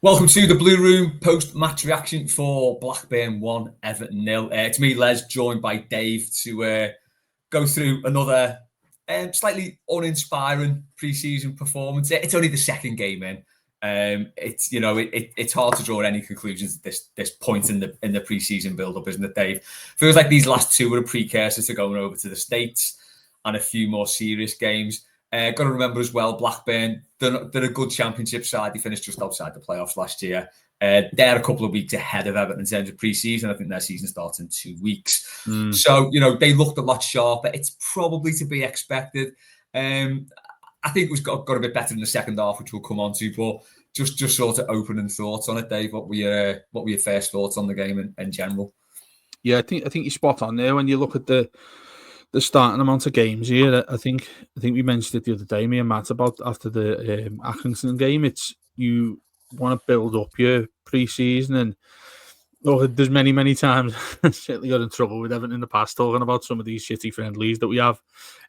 Welcome to the Blue Room post-match reaction for Blackburn 1, Everton 0. It's me, Les, joined by Dave to go through another slightly uninspiring pre-season performance. It's only the second game in. It's hard to draw any conclusions at this point in the pre-season build-up, isn't it, Dave? Feels like these last two were a precursor to going over to the States and a few more serious games. Got to remember as well, Blackburn, they're a good championship side. They finished just outside the playoffs last year. They're a couple of weeks ahead of Everton in terms of pre-season. I think their season starts in 2 weeks. So, they looked a lot sharper. It's probably to be expected. I think it was got a bit better in the second half, which we'll come on to. But just sort of opening thoughts on it, Dave. What were your first thoughts on the game in general? Yeah, I think you're spot on there when you look at the starting amount of games here. I think we mentioned it the other day, me and Matt, about after the Accrington game. It's you want to build up your pre-season, and there's many times certainly got in trouble with Everton in the past talking about some of these shitty friendlies that we have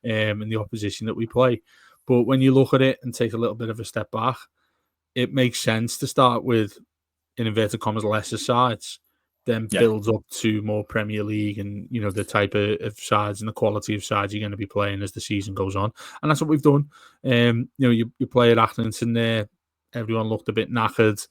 and the opposition that we play. But when you look at it and take a little bit of a step back, it makes sense to start with, in inverted commas, lesser sides, then builds up to more Premier League and, the type of sides and the quality of sides you're going to be playing as the season goes on. And that's what we've done. You play at Accrington there, everyone looked a bit knackered.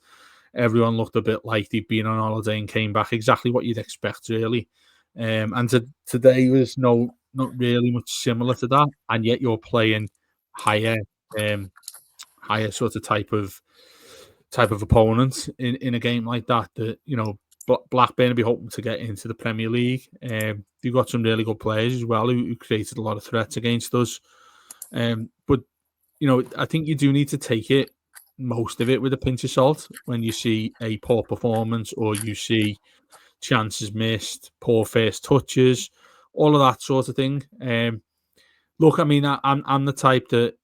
Everyone looked a bit like they'd been on holiday and came back, exactly what you'd expect, really. And today was not really much similar to that. And yet you're playing higher sort of type of opponent in a game like that, Blackburn will be hoping to get into the Premier League. They've got some really good players as well who created a lot of threats against us. But I think you do need to take most of it with a pinch of salt when you see a poor performance or you see chances missed, poor first touches, all of that sort of thing. Look, I mean, I'm the type that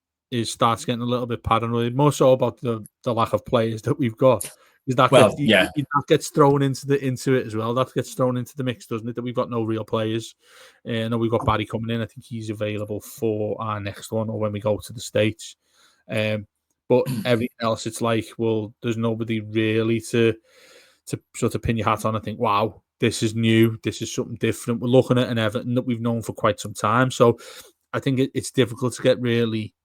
starts getting a little bit paranoid, more so about the lack of players that we've got. That gets thrown into it as well. That gets thrown into the mix, doesn't it? That we've got no real players. I know we've got Barry coming in. I think he's available for our next one or when we go to the States. But everything else, it's like, well, there's nobody really to sort of pin your hat on and think, wow, this is new. This is something different. We're looking at an Everton that we've known for quite some time. So I think it's difficult to get really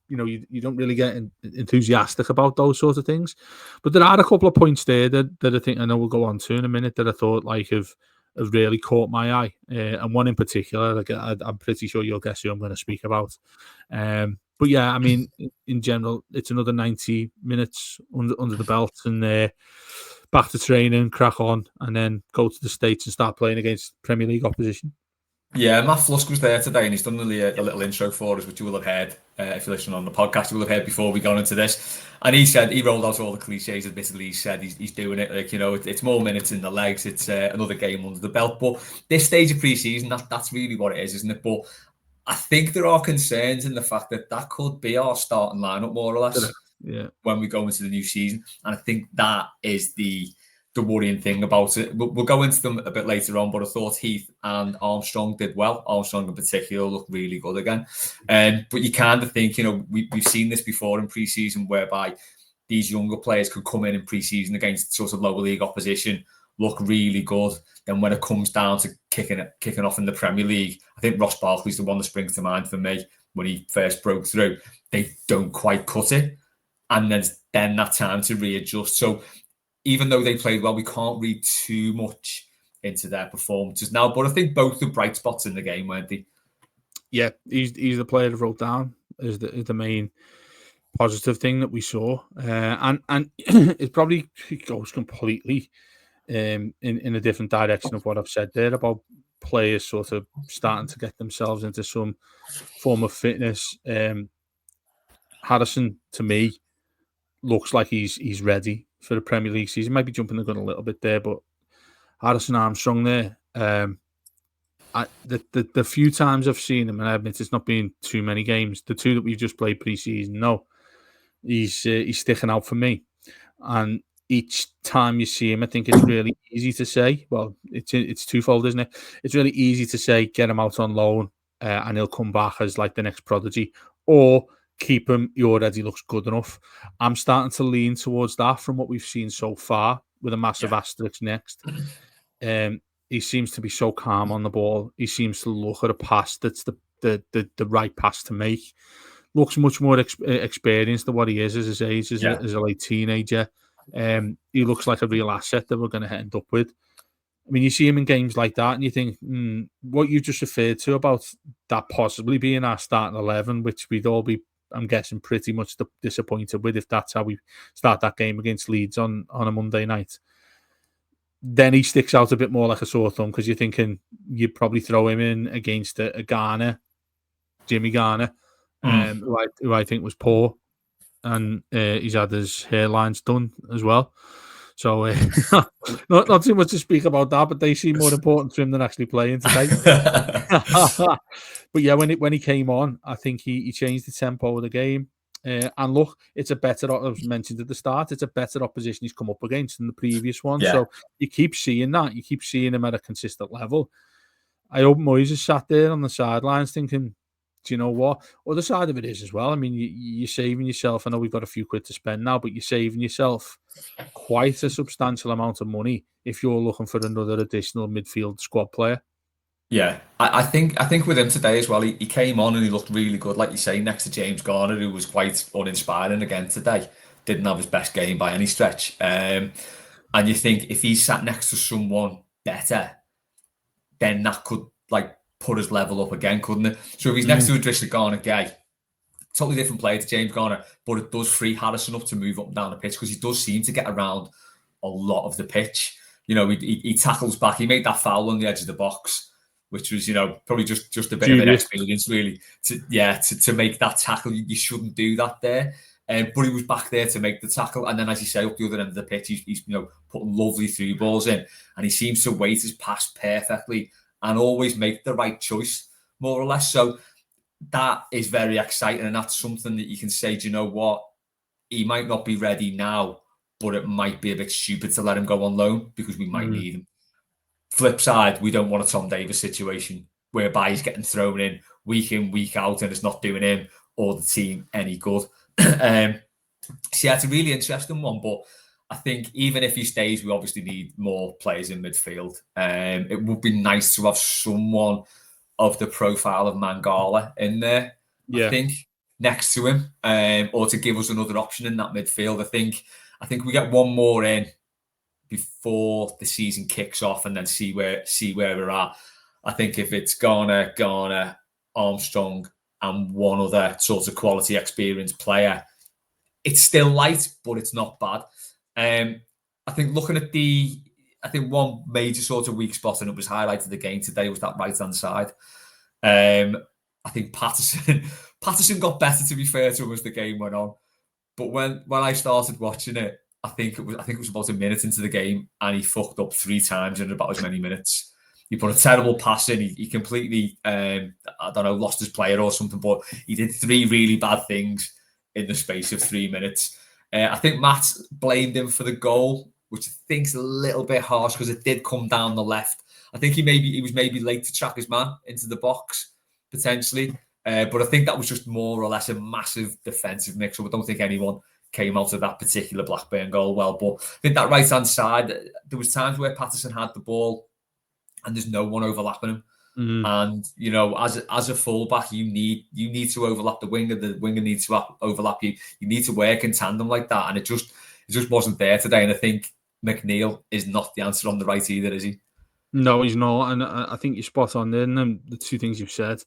you don't really get enthusiastic about those sorts of things. But there are a couple of points there that I think I know we'll go on to in a minute that I thought have really caught my eye. And one in particular, I'm pretty sure you'll guess who I'm going to speak about. But yeah, I mean, in general, it's another 90 minutes under the belt and back to training, crack on, and then go to the States and start playing against Premier League opposition. Yeah, Matt Flusk was there today and he's done a little intro for us, which you will have heard if you listen on the podcast. You will have heard before we got into this. And he rolled out all the cliches. Admittedly, he said he's doing it. It's more minutes in the legs. It's another game under the belt. But this stage of pre-season, that's really what it is, isn't it? But I think there are concerns in the fact that could be our starting lineup, more or less, when we go into the new season. And I think that is the worrying thing about it. We'll go into them a bit later on, but I thought Heath and Armstrong did well. Armstrong in particular looked really good again. But you kind of think, we've seen this before in pre-season whereby these younger players could come in pre-season against sort of lower league opposition, look really good. Then when it comes down to kicking off in the Premier League, I think Ross Barkley's the one that springs to mind for me when he first broke through. They don't quite cut it. And then that time to readjust. So even though they played well, we can't read too much into their performances now. But I think both the bright spots in the game, weren't they? Yeah, he's the player that wrote down is the main positive thing that we saw. And it probably goes completely in a different direction of what I've said there about players sort of starting to get themselves into some form of fitness. Harrison, to me, looks like he's ready for the Premier League season. Might be jumping the gun a little bit there, but Harrison Armstrong there. The few times I've seen him, and I admit it's not been too many games, the two that we've just played pre-season, he's sticking out for me. And each time you see him, I think it's really easy to say, well, it's twofold, isn't it? It's really easy to say, get him out on loan and he'll come back as like the next prodigy. Or keep him, he already looks good enough. I'm starting to lean towards that from what we've seen so far, with a massive asterisk next. He seems to be so calm on the ball. He seems to look at a pass that's the right pass to make. Looks much more experienced than what he is at his age as a late teenager. He looks like a real asset that we're going to end up with. I mean, you see him in games like that, and you think, what you just referred to about that possibly being our starting 11, which we'd all be, I'm guessing, pretty much disappointed with if that's how we start that game against Leeds on a Monday night. Then he sticks out a bit more like a sore thumb, because you're thinking you'd probably throw him in against a Garner, Jimmy Garner, who I think was poor, and he's had his hairlines done as well. So not too much to speak about that, but they seem more important to him than actually playing today. But yeah, when he came on, I think he changed the tempo of the game. And look, it's a better, I was mentioned at the start, it's a better opposition he's come up against than the previous one. Yeah. So you keep seeing that. You keep seeing him at a consistent level. I hope Moyes is sat there on the sidelines thinking, do you know what? Other side of it is as well. I mean, you're saving yourself. I know we've got a few quid to spend now, but you're saving yourself quite a substantial amount of money if you're looking for another additional midfield squad player. Yeah, I think with him today as well, he came on and he looked really good, like you say, next to James Garner, who was quite uninspiring again today. Didn't have his best game by any stretch. And you think if he sat next to someone better, then that could put his level up again, couldn't it? So if he's next to Idrissa Garner Gay, totally different player to James Garner, but it does free Harrison up to move up and down the pitch, because he does seem to get around a lot of the pitch. You know, he tackles back. He made that foul on the edge of the box, which was, probably just a bit of an experience, really, to make that tackle. You shouldn't do that there. But he was back there to make the tackle. And then, as you say, up the other end of the pitch, he's putting lovely through balls in. And he seems to weight his pass perfectly and always make the right choice, more or less. So that is very exciting. And that's something that you can say, do you know what? He might not be ready now, but it might be a bit stupid to let him go on loan, because we might need him. Flip side, we don't want a Tom Davis situation whereby he's getting thrown in, week out, and it's not doing him or the team any good. So yeah, it's a really interesting one, but I think even if he stays, we obviously need more players in midfield. It would be nice to have someone of the profile of Mangala in there, I think, next to him, or to give us another option in that midfield. I think we get one more in before the season kicks off, and then see where we're at. I think if it's Garner, Armstrong, and one other sort of quality experienced player, it's still light, but it's not bad. I think looking at one major sort of weak spot, and it was highlighted the game today, was that right hand side. I think Patterson got better, to be fair to him, as the game went on. But when I started watching it, I think it was about a minute into the game, and he fucked up 3 times in about as many minutes. He put a terrible pass in. He completely, lost his player or something. But he did 3 really bad things in the space of 3 minutes. I think Matt blamed him for the goal, which I think's a little bit harsh, because it did come down the left. I think he was maybe late to track his man into the box, potentially. But I think that was just more or less a massive defensive mix-up. I don't think anyone came out of that particular Blackburn goal well. But I think that right-hand side, there was times where Patterson had the ball and there's no one overlapping him. And, as a fullback, you need to overlap the winger needs to overlap you. You need to work in tandem like that. And it just wasn't there today. And I think McNeil is not the answer on the right either, is he? No, he's not. And I think you're spot on there. And the 2 things you've said.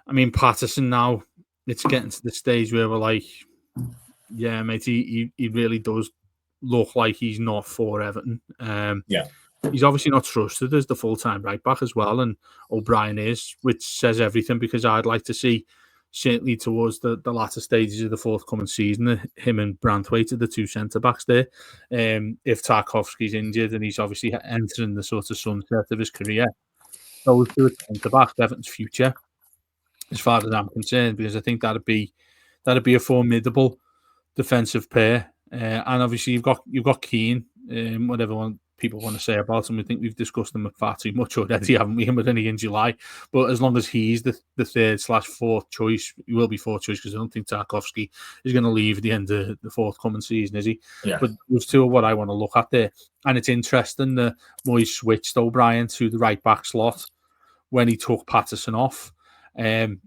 I mean, Patterson now, it's getting to the stage where we're like, yeah, mate, he really does look like he's not for Everton. He's obviously not trusted as the full-time right-back as well, and O'Brien is, which says everything, because I'd like to see, certainly towards the latter stages of the forthcoming season, him and Branthwaite are the 2 centre-backs there. If Tarkowski's injured, and he's obviously entering the sort of sunset of his career, those 2 centre-backs, Everton's future, as far as I'm concerned, because I think that'd be a formidable defensive pair. And obviously you've got Keane, whatever people want to say about him. We think we've discussed him far too much already, haven't we? We're only in July. But as long as he's the third/fourth choice, he will be fourth choice because I don't think Tarkowski is going to leave at the end of the forthcoming season, is he? Yeah. But there's two of what I want to look at there. And it's interesting that Moyes switched O'Brien to the right-back slot when he took Patterson off. And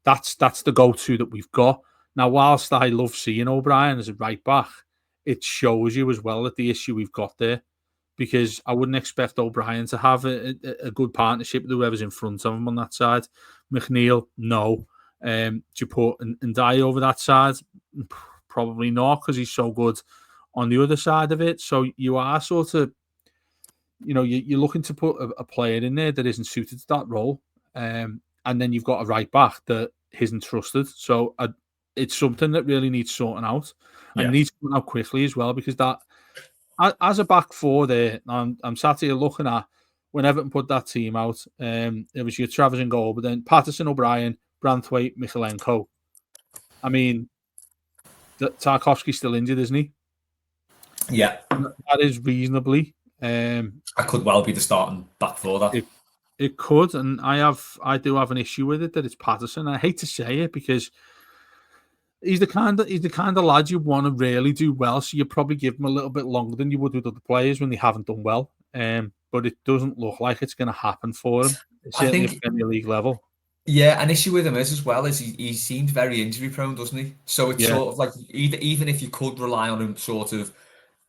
that's the go-to that we've got. Now, whilst I love seeing O'Brien as a right-back, it shows you as well that the issue we've got there, because I wouldn't expect O'Brien to have a good partnership with whoever's in front of him on that side. McNeil, no. Do you put Ndiaye over that side? Probably not, because he's so good on the other side of it. So you are sort of, you're looking to put a player in there that isn't suited to that role. And then you've got a right back that isn't trusted. So it's something that really needs sorting out. And it needs to come out quickly as well, because that, as a back four there, I'm sat here looking at when Everton put that team out, it was your Travers in goal, but then Patterson, O'Brien, Branthwaite, Michalenko. I mean, Tarkowski's still injured, isn't he? Yeah. That is reasonably. I could well be the starting back four, that. It could, and I do have an issue with it that it's Patterson. I hate to say it, because he's the kind of lad you want to really do well, so you probably give him a little bit longer than you would with other players when they haven't done well. But it doesn't look like it's going to happen for him, certainly at Premier League level. Yeah, an issue with him as well is he seems very injury prone, doesn't he? So it's sort of like even if you could rely on him sort of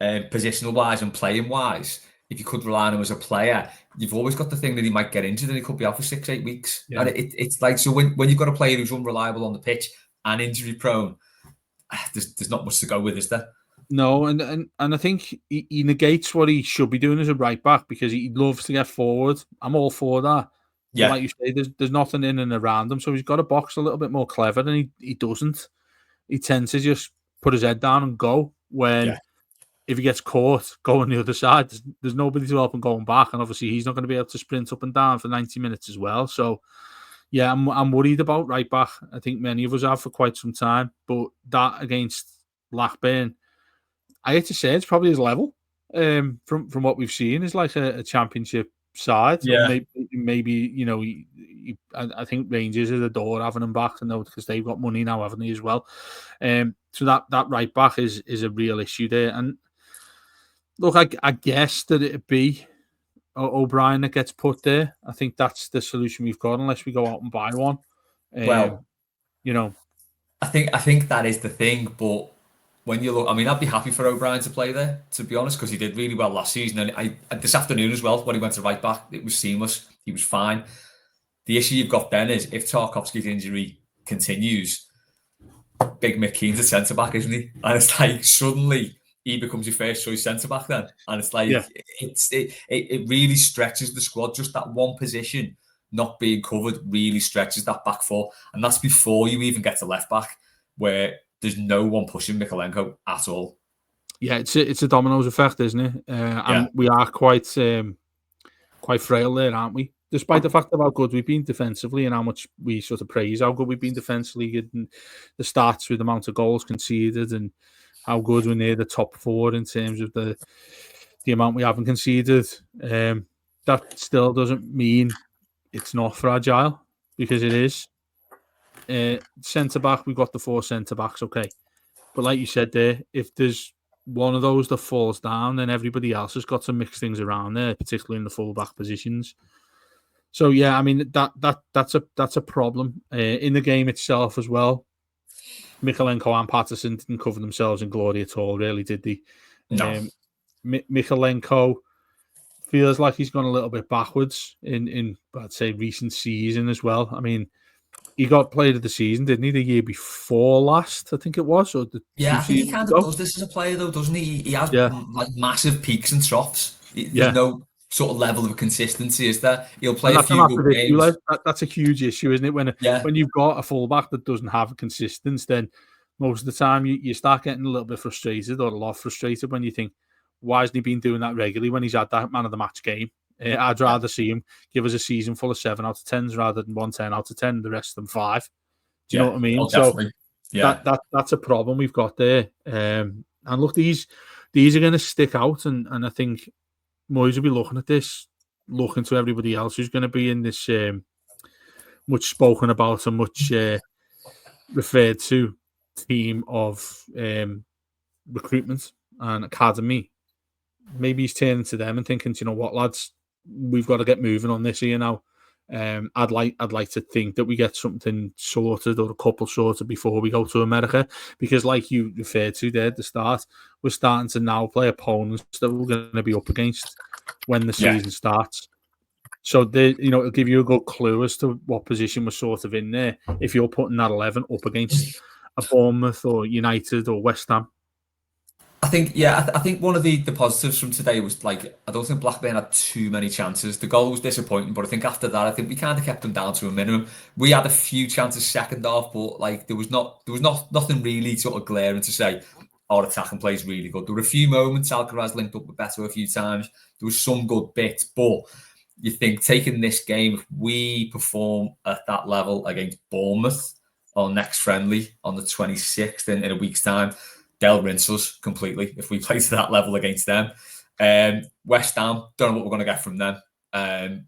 positional wise and playing wise, if you could rely on him as a player, you've always got the thing that he might get injured and he could be out for 6-8 weeks. Yeah. And it's like, so when you've got a player who's unreliable on the pitch and injury prone, there's not much to go with, is there? No, and I think he negates what he should be doing as a right back, because he loves to get forward. I'm all for that. Yeah. But like you say, there's nothing in and around him, so he's got to box a little bit more clever, and he doesn't. He tends to just put his head down and go, when if he gets caught going the other side, there's nobody to help him going back, and obviously he's not going to be able to sprint up and down for 90 minutes as well. So yeah, I'm worried about right back. I think many of us have for quite some time, but that against Blackburn, I hate to say it's probably his level. From what we've seen, is like a championship side. Yeah. Maybe I think Rangers are the door having him back, because they've got money now, haven't they, as well? So that right back is a real issue there. And look, I guess that it'd be O'Brien that gets put there. I think that's the solution we've got, unless we go out and buy one. I think that is the thing, but when you look, I mean, I'd be happy for O'Brien to play there, to be honest, because he did really well last season. And this afternoon as well, when he went to right back, it was seamless. He was fine. The issue you've got then is if Tarkowski's injury continues, Big Mick Keane's a centre back, isn't he? And it's like suddenly he becomes your first choice centre back then, and it's like it really stretches the squad. Just that one position not being covered really stretches that back four, and that's before you even get to left back, where there's no one pushing Michalenko at all. Yeah, it's a dominoes effect, isn't it? And we are quite frail there, aren't we? Despite the fact of how good we've been defensively and how much we sort of praise how good we've been defensively, and the stats with the amount of goals conceded and how good we're near the top four in terms of the amount we haven't conceded, that still doesn't mean it's not fragile, because it is. Centre back, we've got the 4 centre backs, okay. But like you said there, if there's one of those that falls down, then everybody else has got to mix things around there, particularly in the full back positions. So yeah, I mean that's a problem in the game itself as well. Michalenko and Patterson didn't cover themselves in glory at all, really, did they? No. Michalenko feels like he's gone a little bit backwards in I'd say recent season as well. I mean, he got player of the season, didn't he? The year before last, I think it was. Or I think he kind of does this as a player, though, doesn't he? He has like massive peaks and troughs. There's no sort of level of consistency, is there? He'll play a few good games. That's a huge issue, isn't it? When you've got a fullback that doesn't have a consistency, then most of the time you start getting a little bit frustrated, or a lot frustrated, when you think, why hasn't he been doing that regularly when he's had that man of the match game? I'd rather see him give us a season full of 7 out of 10s rather than 1 10 out of 10, the rest of them 5. Do you know what I mean? Definitely. That's a problem we've got there. And look, these these are going to stick out, and I think Moyes will be looking at this, looking to everybody else who's going to be in this much spoken about and much referred to team of recruitment and academy. Maybe he's turning to them and thinking, you know what, lads, we've got to get moving on this here now. I'd like to think that we get something sorted or a couple sorted before we go to America, because like you referred to there at the start, we're starting to now play opponents that we're going to be up against when the season starts. So it'll give you a good clue as to what position we're sort of in there if you're putting that 11 up against a Bournemouth or United or West Ham. I think, I think one of the positives from today was, like, I don't think Blackburn had too many chances. The goal was disappointing, but I think after that, I think we kind of kept them down to a minimum. We had a few chances second half, but like there was nothing really sort of glaring to say our attacking play is really good. There were a few moments Alcaraz linked up with Beto a few times. There was some good bits, but you think taking this game, if we perform at that level against Bournemouth on next friendly on the 26th in a week's time, they'll rinse us completely if we play to that level against them. West Ham, don't know what we're going to get from them.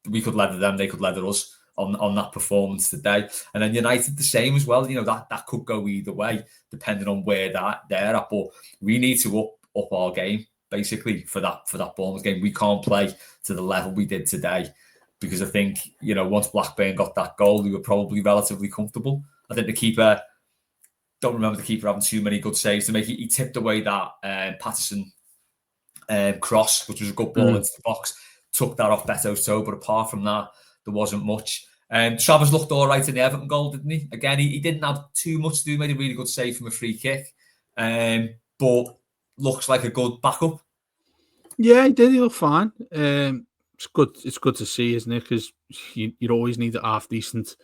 We could leather them, they could leather us on that performance today. And then United the same as well. That could go either way, depending on where they're at. But we need to up our game, basically, for that Bournemouth game. We can't play to the level we did today, because I think, once Blackburn got that goal, we were probably relatively comfortable. I think the keeper, don't remember the keeper having too many good saves to make it. He tipped away that Patterson cross, which was a good ball into the box, took that off Beto's toe. But apart from that, there wasn't much. Travers looked all right in the Everton goal, didn't he? Again, he didn't have too much to do. Made a really good save from a free kick. But looks like a good backup. Yeah, he did. He looked fine. It's good. It's good to see, isn't it? Because you'd always need a half decent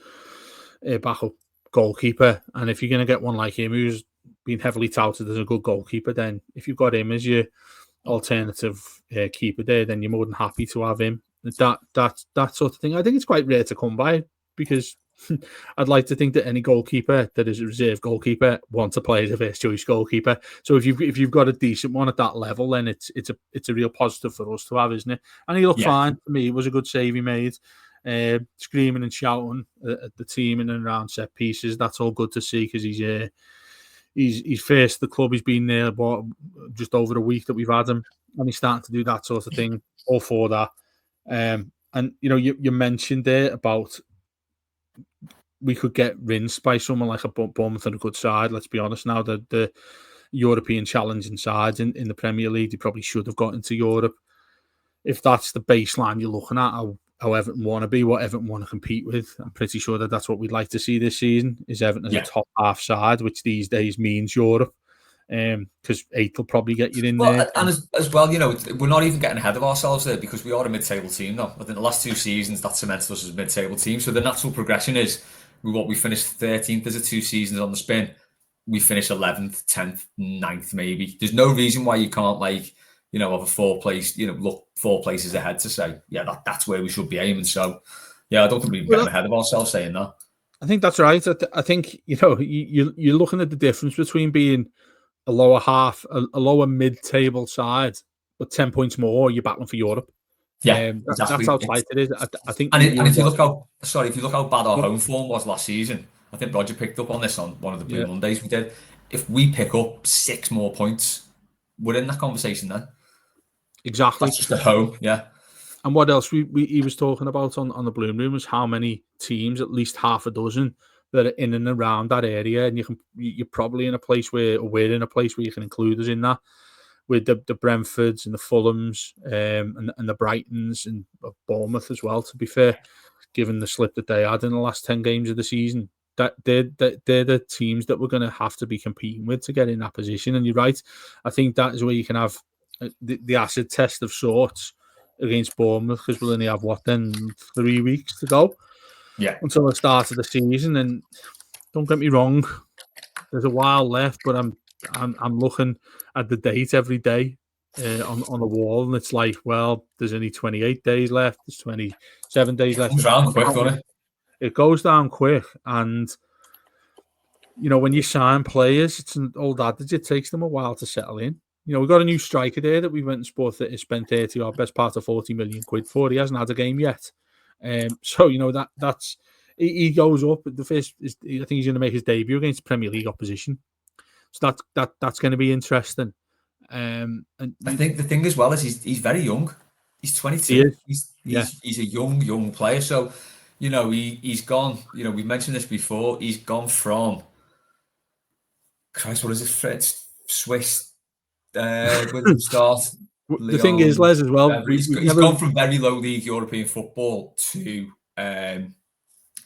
backup goalkeeper, and if you're going to get one like him who's been heavily touted as a good goalkeeper, then if you've got him as your alternative keeper there, then you're more than happy to have him. That sort of thing. I think it's quite rare to come by, because I'd like to think that any goalkeeper that is a reserve goalkeeper wants to play as a first choice goalkeeper. So if you've got a decent one at that level, then it's a real positive for us to have, isn't it? And he looked fine for me. It was a good save he made. Screaming and shouting at the team in and around set pieces. That's all good to see, because he's faced the club. He's been there just over a week that we've had him, and he's starting to do that sort of thing. All for that. And you mentioned there about we could get rinsed by someone like a Bournemouth and a good side. Let's be honest now, the European challenging sides in the Premier League, they probably should have got into Europe. If that's the baseline you're looking at, how Everton want to be, what Everton want to compete with, I'm pretty sure that's what we'd like to see this season, is Everton as a top half side, which these days means Europe. Because 8th will probably get you in there. And as well, we're not even getting ahead of ourselves there, because we are a mid-table team now. I think the last 2 seasons, that cemented us as a mid-table team. So the natural progression is, we finished 13th as a 2 seasons on the spin. We finished 11th, 10th, 9th maybe. There's no reason why you can't, have a 4 place, look 4 places ahead to say, that's where we should be aiming. So, I don't think we're getting ahead of ourselves saying that. I think that's right. I think, you're looking at the difference between being a lower half, a lower mid-table side, but 10 points more, you're battling for Europe. Yeah, exactly. That's how tight it is. I think. And if you look how bad our home form was last season, I think Roger picked up on this on one of the Blue Mondays we did. If we pick up 6 more points, we're in that conversation then. Exactly. That's just at home, yeah. And what else he was talking about on the Bloom Room was how many teams, at least half a dozen, that are in and around that area, and you're probably in a place where we're in a place where you can include us in that, with the Brentfords and the Fulhams and the Brightons and Bournemouth as well. To be fair, given the slip that they had in the last 10 games of the season, that they're the teams that we're going to have to be competing with to get in that position. And you're right, I think that is where you can have the acid test of sorts against Bournemouth, because we'll only have 3 weeks to go until the start of the season. And don't get me wrong, there's a while left, but I'm looking at the date every day on the wall, and it's like, well, there's only 28 days left, there's 27 days left. It goes down quick, doesn't it? It goes down quick, and when you sign players, it's an old adage, it takes them a while to settle in. we've got a new striker there that we went and spent 30 or best part of 40 million quid for. He hasn't had a game yet. So, that's he goes up. The first is, I think he's going to make his debut against Premier League opposition. So that's going to be interesting. And I think the thing as well is he's very young. He's 22. He is. He's a young player. So, he's gone. We've mentioned this before. He's gone from Christ. What is it? Fritz Swiss. Where did he start? The thing is, Les, as well, he's gone from very low league European football to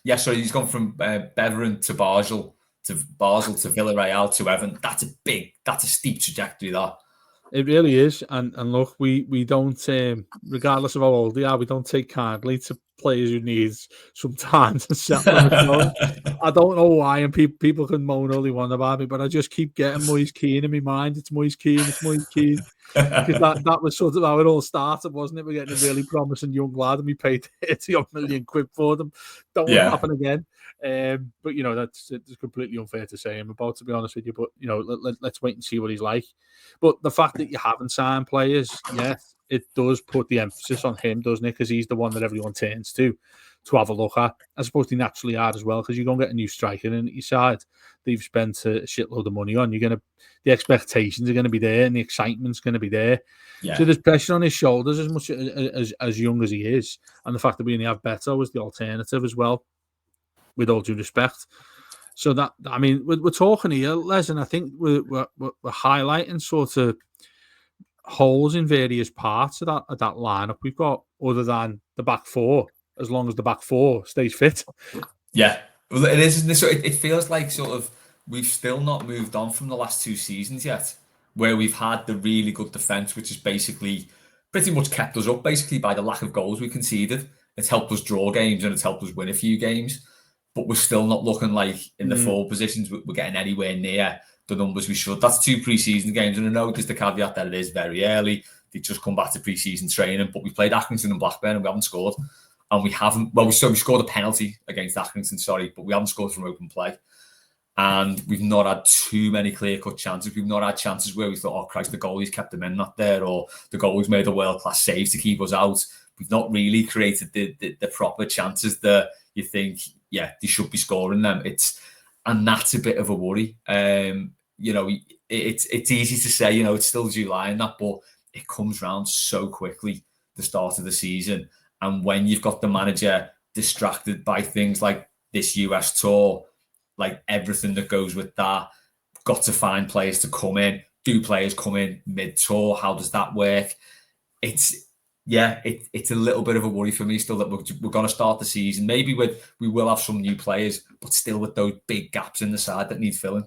he's gone from Beveren to Basel to Villarreal to Everton. That's a steep trajectory. That it really is, and look, we don't, regardless of how old they are, we don't take kindly to players who need some time to settle themselves. I don't know why, and people can moan all they want about me, but I just keep getting Moise Kean in my mind. It's Moise Kean. Because that was sort of how it all started, wasn't it? We're getting a really promising young lad, and we paid 30 million quid for them. Don't want to happen again. But it's completely unfair to say him about, to be honest with you. But let's wait and see what he's like. But the fact that you haven't signed players yet, it does put the emphasis on him, doesn't it? Because he's the one that everyone turns to have a look at. I suppose they naturally are as well, because you're going to get a new striker in at your side that you've spent a shitload of money on. The expectations are going to be there, and the excitement's going to be there. Yeah. So there's pressure on his shoulders as much as young as he is, and the fact that we only have Beto as the alternative as well, with all due respect. So we're talking here, Les, and I think we're highlighting sort of holes in various parts of that lineup we've got, other than the back four, as long as the back four stays fit. Yeah, well, it is, isn't it? So it feels like sort of we've still not moved on from the last 2 seasons yet, where we've had the really good defence, which has basically pretty much kept us up, basically, by the lack of goals we conceded. It's helped us draw games and it's helped us win a few games, but we're still not looking like in the forward positions we're getting anywhere near the numbers we should. That's 2 pre-season games, and I know there's the caveat that it is very early. They just come back to pre-season training, but we played Accrington and Blackburn and we haven't scored. And we haven't, we scored a penalty against Accrington, but we haven't scored from open play. And we've not had too many clear-cut chances. We've not had chances where we thought, oh Christ, the goalie's kept them in, not there, or the goalie's made a world-class save to keep us out. We've not really created the proper chances that you think, yeah, they should be scoring them. And that's a bit of a worry. It's easy to say, it's still July and that, but it comes round so quickly, the start of the season. And when you've got the manager distracted by things like this US tour, like everything that goes with that, got to find players to come in. Do players come in mid-tour? How does that work? It's a little bit of a worry for me still that we're going to start the season. Maybe we will have some new players, but still with those big gaps in the side that need filling.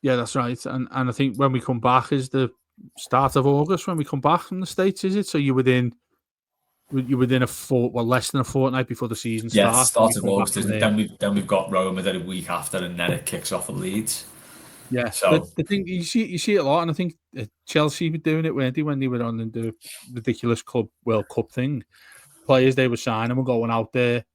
Yeah, that's right. And I think when we come back is the start of August when we come back from the States, is it? So you're within less than a fortnight before the season starts. Yeah, start of August, isn't it? Then we've got Roma then a week after, and then it kicks off at Leeds. Yeah, so the thing you see it a lot, and I think Chelsea were doing it, weren't they, when they were on the ridiculous World Cup thing? Players they were signing were going out there.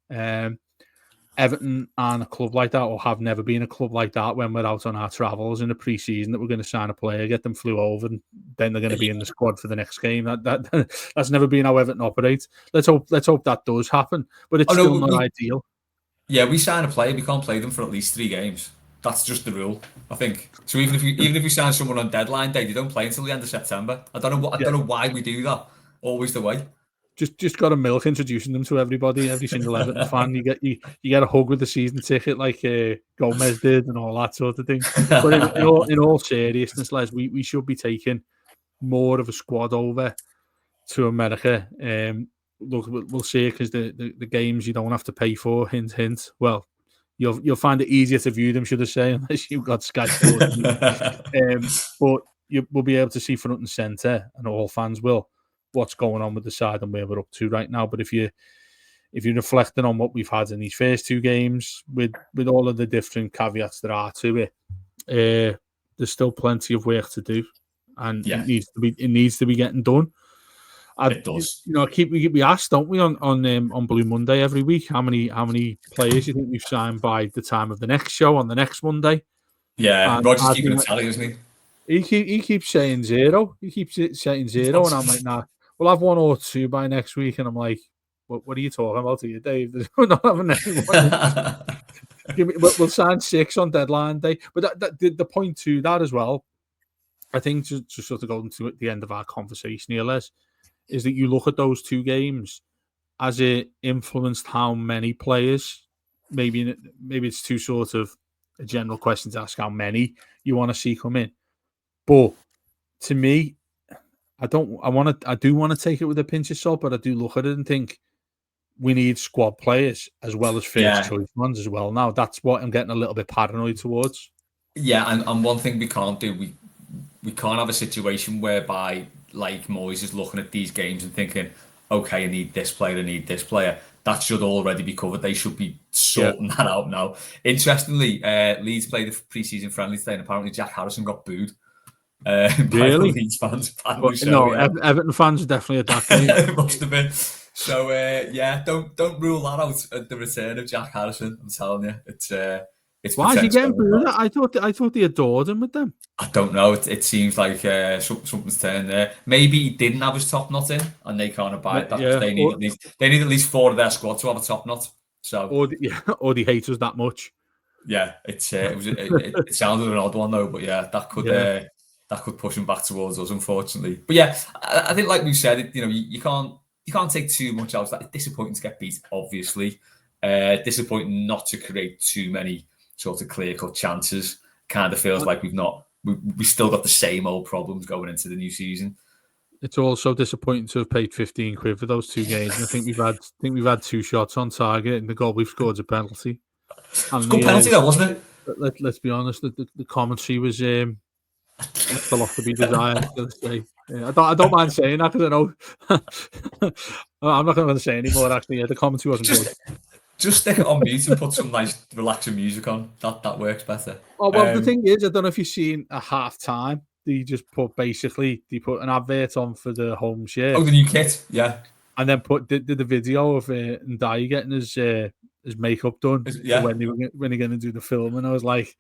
Everton aren't a club like that, or have never been a club like that. When we're out on our travels in the pre-season, that we're going to sign a player, get them flew over, and then they're going to be in the squad for the next game. That's never been how Everton operates. Let's hope that does happen, but it's still not ideal. Yeah, we sign a player, we can't play them for at least 3 games. That's just the rule, I think. So even if you sign someone on deadline day, they don't play until the end of September. I don't know why we do that. Always the way. Just got a milk introducing them to everybody, every single Everton fan. You get a hug with the season ticket like Gomez did and all that sort of thing. But in all seriousness, Les, we should be taking more of a squad over to America. Look, we'll see, because the games you don't have to pay for, hint, hint. Well, you'll find it easier to view them, should I say, unless you've got Sky Sports. But we'll be able to see front and centre, and all fans will, what's going on with the side and where we're up to right now. But if you're reflecting on what we've had in these first 2 games, with all of the different caveats there are to it, there's still plenty of work to do, and it needs to be getting done. It does. We ask, don't we, on Blue Monday every week, how many players you think we've signed by the time of the next show on the next Monday? Yeah, and Roger's keeping a tally, isn't he? He keeps saying 0. He keeps saying 0, and I'm like, nah, we'll have 1 or 2 by next week. And I'm like, what are you talking about here, Dave? We're not having anyone. We'll sign 6 on deadline day. But the point to that as well, I think, to sort of go into the end of our conversation here, Les, is that you look at those 2 games as it influenced how many players. Maybe it's too sort of a general question to ask how many you want to see come in. But to me, I do want to take it with a pinch of salt, but I do look at it and think we need squad players as well as first choice ones as well. Now that's what I'm getting a little bit paranoid towards. Yeah, and one thing we can't do, we can't have a situation whereby like Moyes is looking at these games and thinking, okay, I need this player, I need this player. That should already be covered. They should be sorting that out now. Interestingly, Leeds played the pre-season friendly today, and apparently Jack Harrison got booed by the Leeds fans. Everton fans definitely at that game. It must have been. So don't rule that out at the return of Jack Harrison. I'm telling you, it's why is he getting booed? I thought they adored him with them. I don't know. It seems like something's turned there. Maybe he didn't have his top knot in, and they can't abide that. Yeah. They need at least 4 of their squad to have a top knot. So or they hate us that much. Yeah, it sounded an odd one though, but yeah, that could push him back towards us, unfortunately. But yeah, I think like we said, you can't take too much out of that. It's disappointing to get beat, obviously. Disappointing not to create too many sort of clear-cut chances. Kind of feels like we still got the same old problems going into the new season. It's also disappointing to have paid 15 quid for those 2 games. And I think we've had 2 shots on target, and the goal we've scored is a penalty. It's a good penalty, though, wasn't it? Let's be honest. The commentary was a lot to be desired. I don't mind saying that because I know I'm not going to say anymore. Actually, the commentary wasn't good. Just stick it on mute and put some nice relaxing music on. That works better. Oh well, the thing is, I don't know if you've seen a half time. They put an advert on for the home shirt. Oh, the new kit, yeah. And then did the video of Ndiaye getting his makeup done when they're going to do the film, and I was like,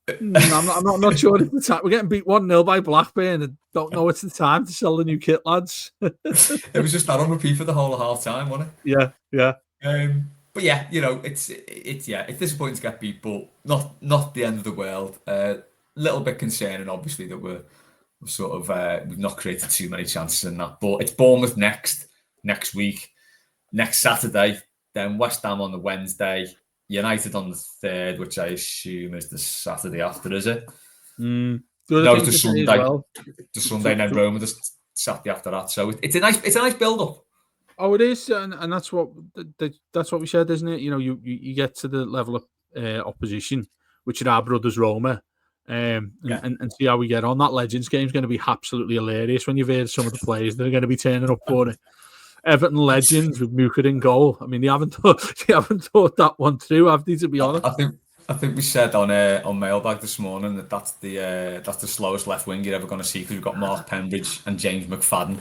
I'm not sure it's the time. We're getting beat 1-0 by Blackburn, and don't know it's the time to sell the new kit, lads. It was just that on repeat for the whole of half time, wasn't it? Yeah. But yeah, it's disappointing to get beat, but not the end of the world. Little bit concerning, obviously, that we're sort of we've not created too many chances in that. But it's Bournemouth next week, next Saturday, then West Ham on the Wednesday, United on the 3rd, which I assume is the Saturday after, is it? No, it's the Sunday. Well. The Sunday, and then Roma the Saturday after that. So it's a nice build up. Oh, it is, and that's what we said, isn't it? You get to the level of opposition, which are our brothers Roma, and see how we get on. That Legends game is going to be absolutely hilarious when you've heard some of the players that are going to be turning up for it. Everton Legends with Muka in goal. I mean, they haven't thought that one through, have they? To be honest, I think we said on Mailbag this morning that's the slowest left wing you're ever going to see, because we've got Mark Pembridge and James McFadden.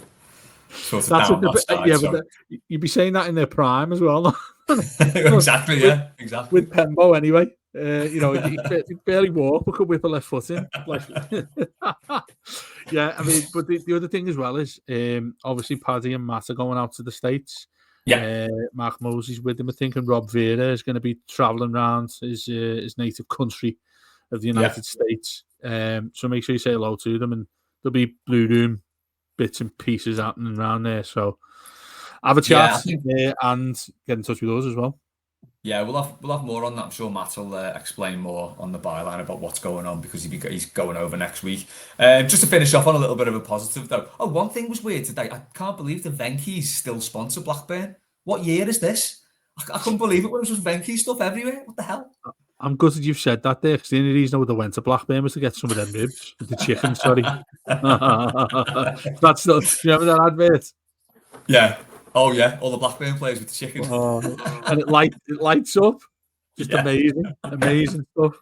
Sort of but you'd be saying that in their prime as well. Exactly. With Pembo anyway. He barely walk, but could whip a left foot in. Yeah, I mean, but the other thing as well is obviously Paddy and Matt are going out to the States. Yeah. Mark Mosey's with him, I think, and Rob Vera is going to be travelling around his native country of the United States. So make sure you say hello to them, and there'll be Blue Room bits and pieces happening around there. So have a chat and get in touch with us as well. Yeah, we'll have more on that. I'm sure Matt will explain more on the byline about what's going on, because he's going over next week. Just to finish off on a little bit of a positive though. Oh, one thing was weird today. I can't believe the Venky's still sponsor Blackburn. What year is this? I couldn't believe it when it was just Venky stuff everywhere. What the hell? I'm gutted you've said that there, because the only reason I would have went to Blackburn was to get some of them ribs with the chicken. Sorry. That's not. Do you remember that advert? Yeah. Oh yeah, all the Blackburn players with the chicken. Oh, and it lights up. Just amazing stuff.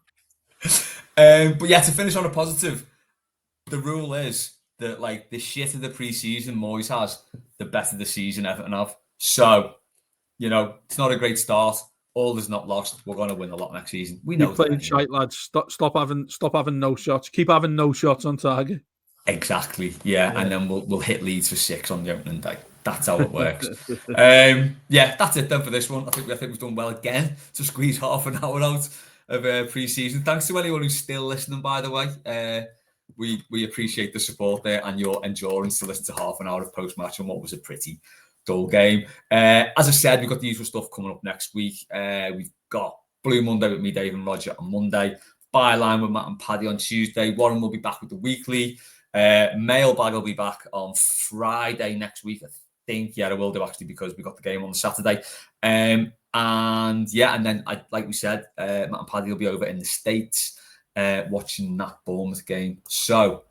But yeah, to finish on a positive, the rule is that like the shitter the pre-season Moyes has, the better the season Everton have. So, it's not a great start, all is not lost. We're going to win a lot next season. We You know that. played shite, lads. Stop having no shots. Keep having no shots on target. Exactly, yeah. And then we'll hit Leeds for 6 on the opening day. That's how it works. Yeah, that's it then for this one. I think we've done well again to squeeze half an hour out of pre-season. Thanks to anyone who's still listening, by the way. We appreciate the support there and your endurance to listen to half an hour of post-match on what was a pretty dull game. As I said, we've got the usual stuff coming up next week. We've got Blue Monday with me, Dave and Roger on Monday. Byline with Matt and Paddy on Tuesday. Warren will be back with the weekly. Mailbag will be back on Friday next week. I think, I will do actually, because we got the game on the Saturday. And then like we said, Matt and Paddy will be over in the States watching that Bournemouth game. So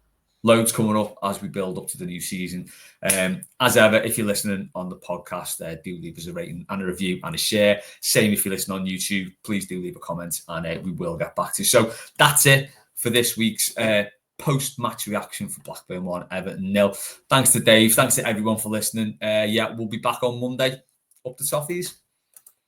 loads coming up as we build up to the new season. As ever, if you're listening on the podcast, do leave us a rating and a review and a share. Same if you listen on YouTube, please do leave a comment and we will get back to you. So that's it for this week's post-match reaction for Blackburn 1, Everton 0. Thanks to Dave. Thanks to everyone for listening. We'll be back on Monday. Up the toffees.